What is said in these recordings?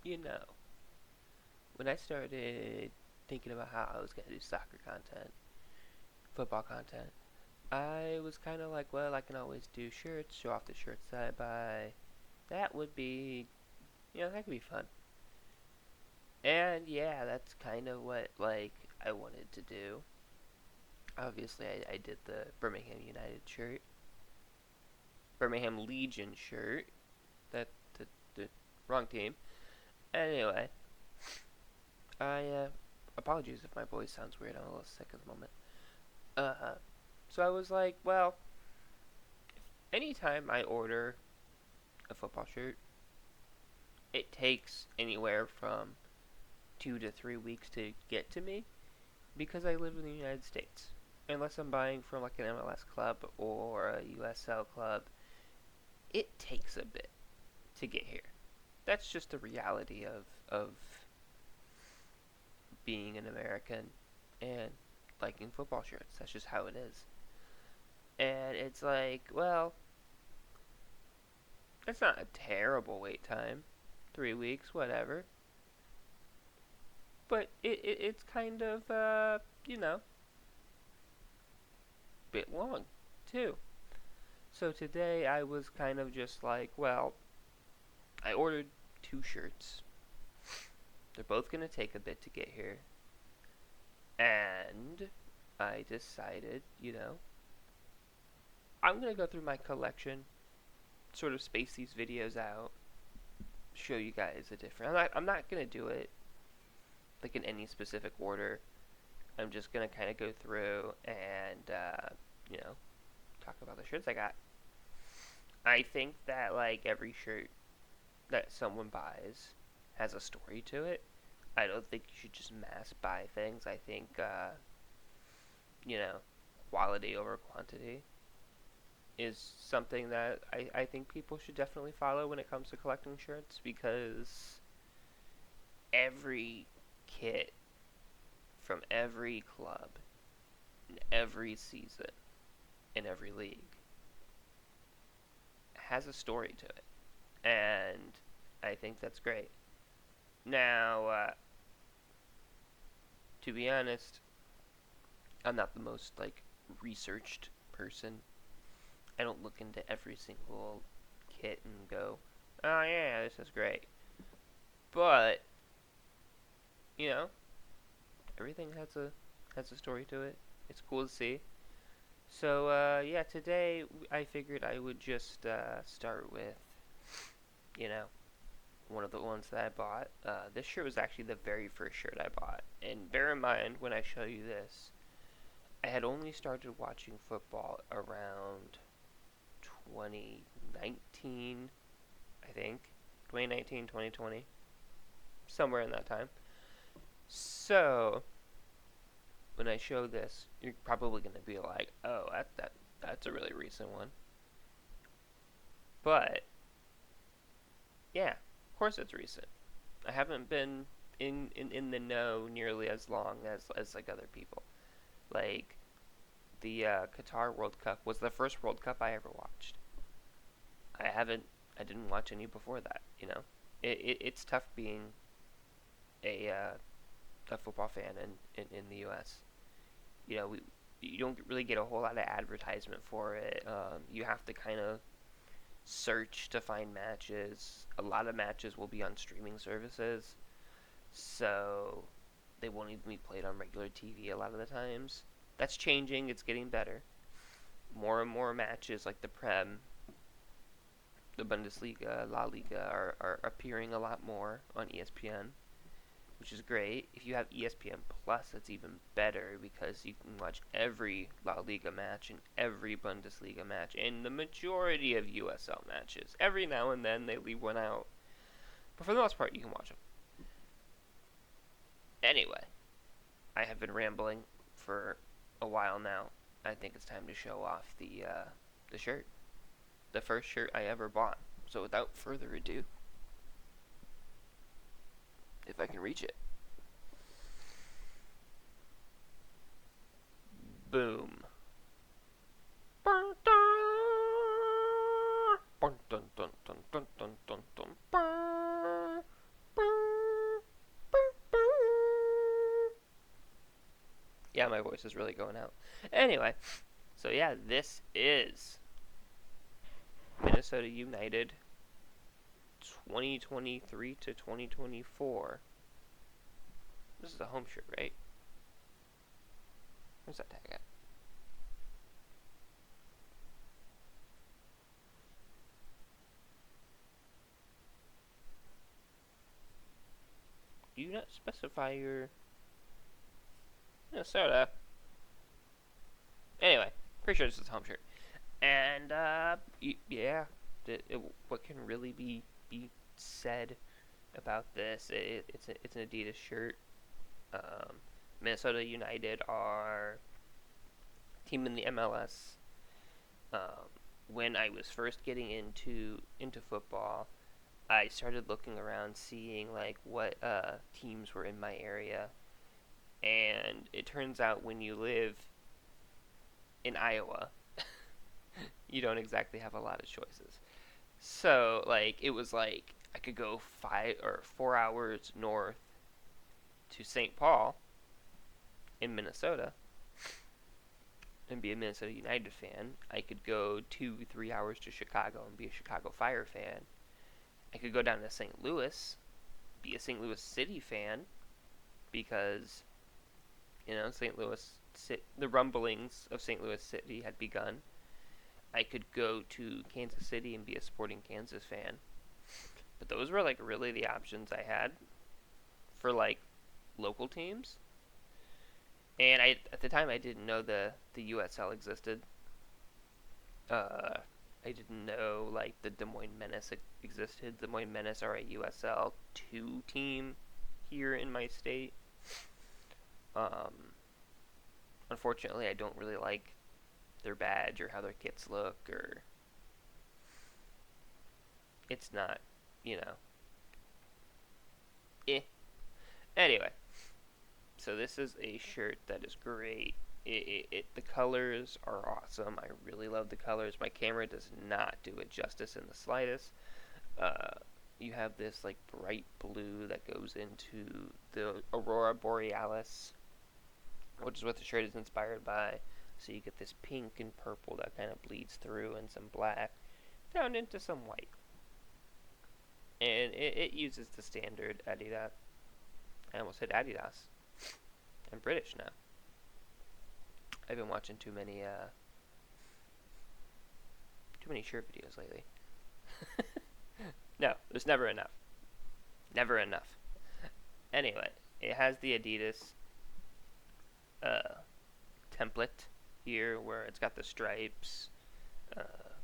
you know, when I started thinking about how I was going to do soccer content, football content, I was kind of like, well, I can always do shirts, show off the shirts that I buy. That would be, that could be fun. And yeah, that's kind of what, like, I wanted to do. Obviously, I did the Birmingham United shirt, Birmingham Legion shirt. That, the wrong team. Anyway, I apologies if my voice sounds weird. I'm a little sick at the moment. Uh, so I was like, well, anytime I order a football shirt, it takes anywhere from 2 to 3 weeks to get to me because I live in the United States. Unless I'm buying from like an MLS club or a USL club, it takes a bit to get here. That's just the reality of being an American and liking football shirts. That's just how it is. And it's like, well, it's not a terrible wait time. 3 weeks, whatever. But it's kind of, bit long, too. So today I was kind of just like, well, I ordered 2 shirts. They're both going to take a bit to get here. And I decided, I'm going to go through my collection, sort of space these videos out, show you guys the difference. I'm not going to do it like in any specific order. I'm just going to kind of go through and, you know, talk about the shirts I got. I think that, like, every shirt that someone buys has a story to it. I don't think you should just mass buy things. I think, you know, quality over quantity is something that I think people should definitely follow when it comes to collecting shirts because every kit from every club, in every season, in every league has a story to it. And I think that's great. Now, to be honest, I'm not the most, like, researched person. I don't look into every single kit and go, oh yeah, this is great. But, you know, everything has a story to it. It's cool to see. So, yeah, today I figured I would just start with, you know, one of the ones that I bought. This shirt was actually the very first shirt I bought. And bear in mind, when I show you this, I had only started watching football around 2019, I think. 2019, 2020. Somewhere in that time. So, when I show this, you're probably going to be like, oh, that's a really recent one. But, yeah, of course it's recent. I haven't been in the know nearly as long as like other people. Like the Qatar World Cup was the first World Cup I ever watched. I didn't watch any before that. It's tough being a football fan in the U.S. You don't really get a whole lot of advertisement for it. You have to kind of search to find matches. A lot of matches will be on streaming services, so they won't even be played on regular TV a lot of the times. That's changing. It's getting better. More and more matches like the Prem, the Bundesliga, La Liga are appearing a lot more on ESPN, which is great. If you have ESPN Plus, it's even better because you can watch every La Liga match and every Bundesliga match and the majority of USL matches. Every now and then they leave one out, but for the most part, you can watch them. Anyway, I have been rambling for a while now. I think it's time to show off the shirt, the first shirt I ever bought. So without further ado, if I can reach it, boom. my voice is really going out. Anyway, so yeah, this is Minnesota United 2023 to 2024. This is a home shirt, right? Where's that tag at? Do you not specify your Minnesota? Anyway, pretty sure this is a home shirt. And yeah, what can really be said about this? It's an Adidas shirt. Minnesota United are team in the MLS. When I was first getting into football, I started looking around, seeing like what teams were in my area, and it turns out when you live in Iowa, you don't exactly have a lot of choices. So like it was like I could go 5 or 4 hours north to St. Paul in Minnesota and be a Minnesota United fan. I could go 2-3 hours to Chicago and be a Chicago Fire fan. I could go down to St. Louis, be a St. Louis City fan, because St. Louis, the rumblings of St. Louis City had begun. I could go to Kansas City and be a Sporting Kansas fan. But those were like really the options I had for like local teams. And at the time I didn't know the USL existed. I didn't know like the Des Moines Menace existed. Des Moines Menace are a USL 2 team here in my state. Unfortunately, I don't really like their badge or how their kits look, or it's not, you know, eh. Anyway, so this is a shirt that is great. The colors are awesome. I really love the colors. My camera does not do it justice in the slightest. You have this like bright blue that goes into the Aurora Borealis, which is what the shirt is inspired by. So you get this pink and purple that kind of bleeds through, and some black down into some white. And it uses the standard Adidas. I almost said Adidas. I'm British now. I've been watching too many shirt videos lately. No, there's never enough. Never enough. Anyway, it has the Adidas template here, where it's got the stripes.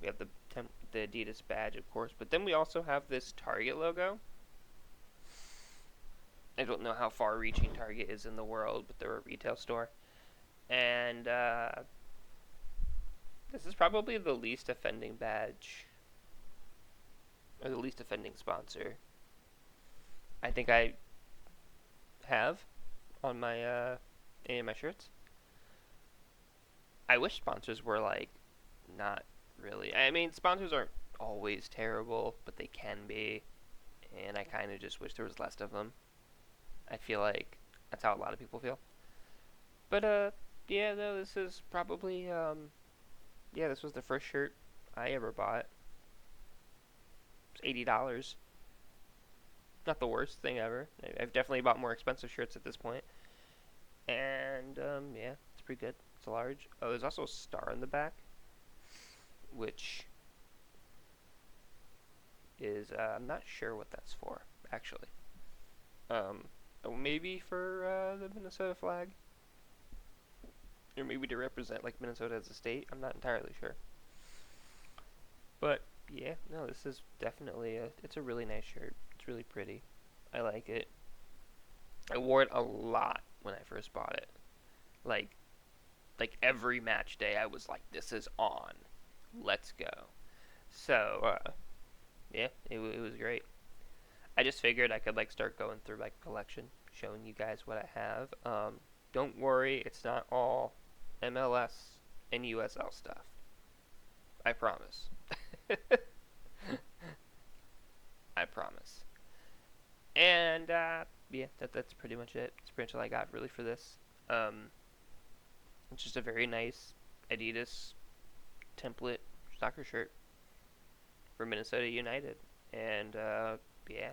We have the Adidas badge, of course, but then we also have this Target logo. I don't know how far-reaching Target is in the world, but they're a retail store. And this is probably the least offending badge, or the least offending sponsor I think I have on my any of my shirts. I wish sponsors were like not really. I mean, sponsors aren't always terrible, but they can be, and I kind of just wish there was less of them. I feel like that's how a lot of people feel. But yeah, no, this is probably yeah, this was the first shirt I ever bought. It's $80. Not the worst thing ever. I've definitely bought more expensive shirts at this point. And yeah, it's pretty good. It's a large. Oh, there's also a star in the back, which is I'm not sure what that's for actually. Maybe for the Minnesota flag, or maybe to represent like Minnesota as a state. I'm not entirely sure. But yeah, no, this is definitely it's a really nice shirt. It's really pretty. I like it. I wore it a lot when I first bought it. Like every match day, I was like, "This is on, let's go." So yeah, it was great. I just figured I could like start going through like collection, showing you guys what I have. Don't worry, it's not all MLS and USL stuff. I promise. I promise. And yeah, that's pretty much it. That's pretty much all I got really for this. It's just a very nice Adidas template soccer shirt for Minnesota United. And yeah,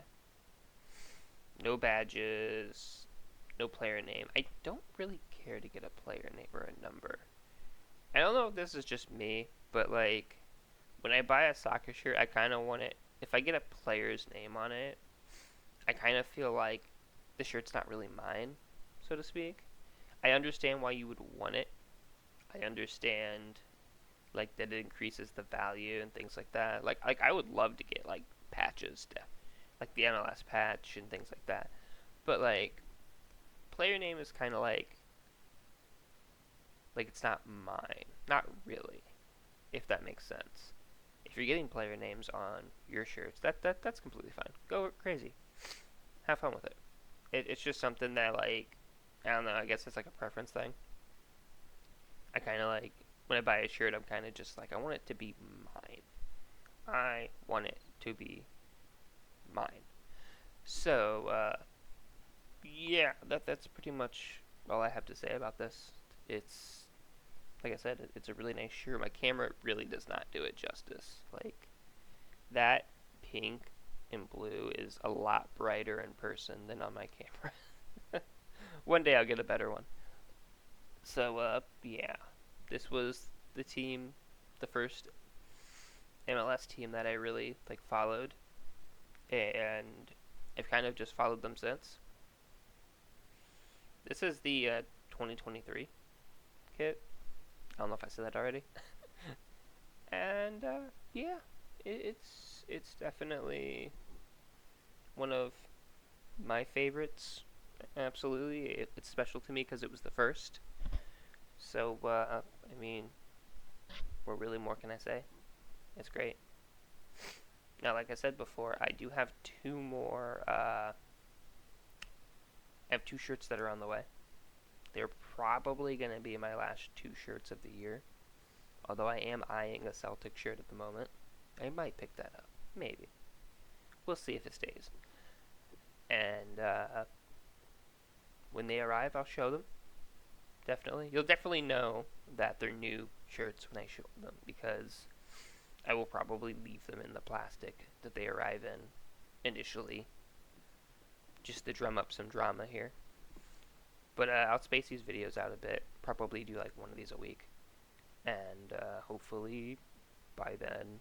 no badges, no player name. I don't really care to get a player name or a number. I don't know if this is just me, but like when I buy a soccer shirt, I kind of want it. If I get a player's name on it, I kind of feel like the shirt's not really mine, so to speak. I understand why you would want it. I understand like that it increases the value and things like that. Like I would love to get like patches, like the MLS patch and things like that. But like player name is kind of like it's not mine. Not really, if that makes sense. If you're getting player names on your shirts, that's completely fine. Go crazy. Have fun with it. It's just something that like I don't know. I guess it's like a preference thing. I kind of like when I buy a shirt, I'm kind of just like I want it to be mine. I want it to be mine. So yeah, that's pretty much all I have to say about this. It's like I said, it's a really nice shirt. My camera really does not do it justice. Like that pink and blue is a lot brighter in person than on my camera. One day I'll get a better one. So yeah, this was the team, the first MLS team that I really like followed, and I've kind of just followed them since. This is the 2023 kit. I don't know if I said that already. And yeah, it's definitely one of my favorites. Absolutely, it's special to me because it was the first. So I mean, what really more can I say? It's great. Now, like I said before, I do have two more. I have two shirts that are on the way. They're probably going to be my last two shirts of the year. Although I am eyeing a Celtic shirt at the moment. I might pick that up. Maybe. We'll see if it stays. And when they arrive, I'll show them. Definitely. You'll definitely know that they're new shirts when I show them because I will probably leave them in the plastic that they arrive in initially just to drum up some drama here. But I'll space these videos out a bit. Probably do like one of these a week. And hopefully by then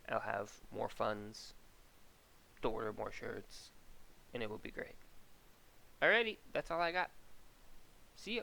I'll have more funds to order more shirts. And it will be great. Alrighty, that's all I got. See ya.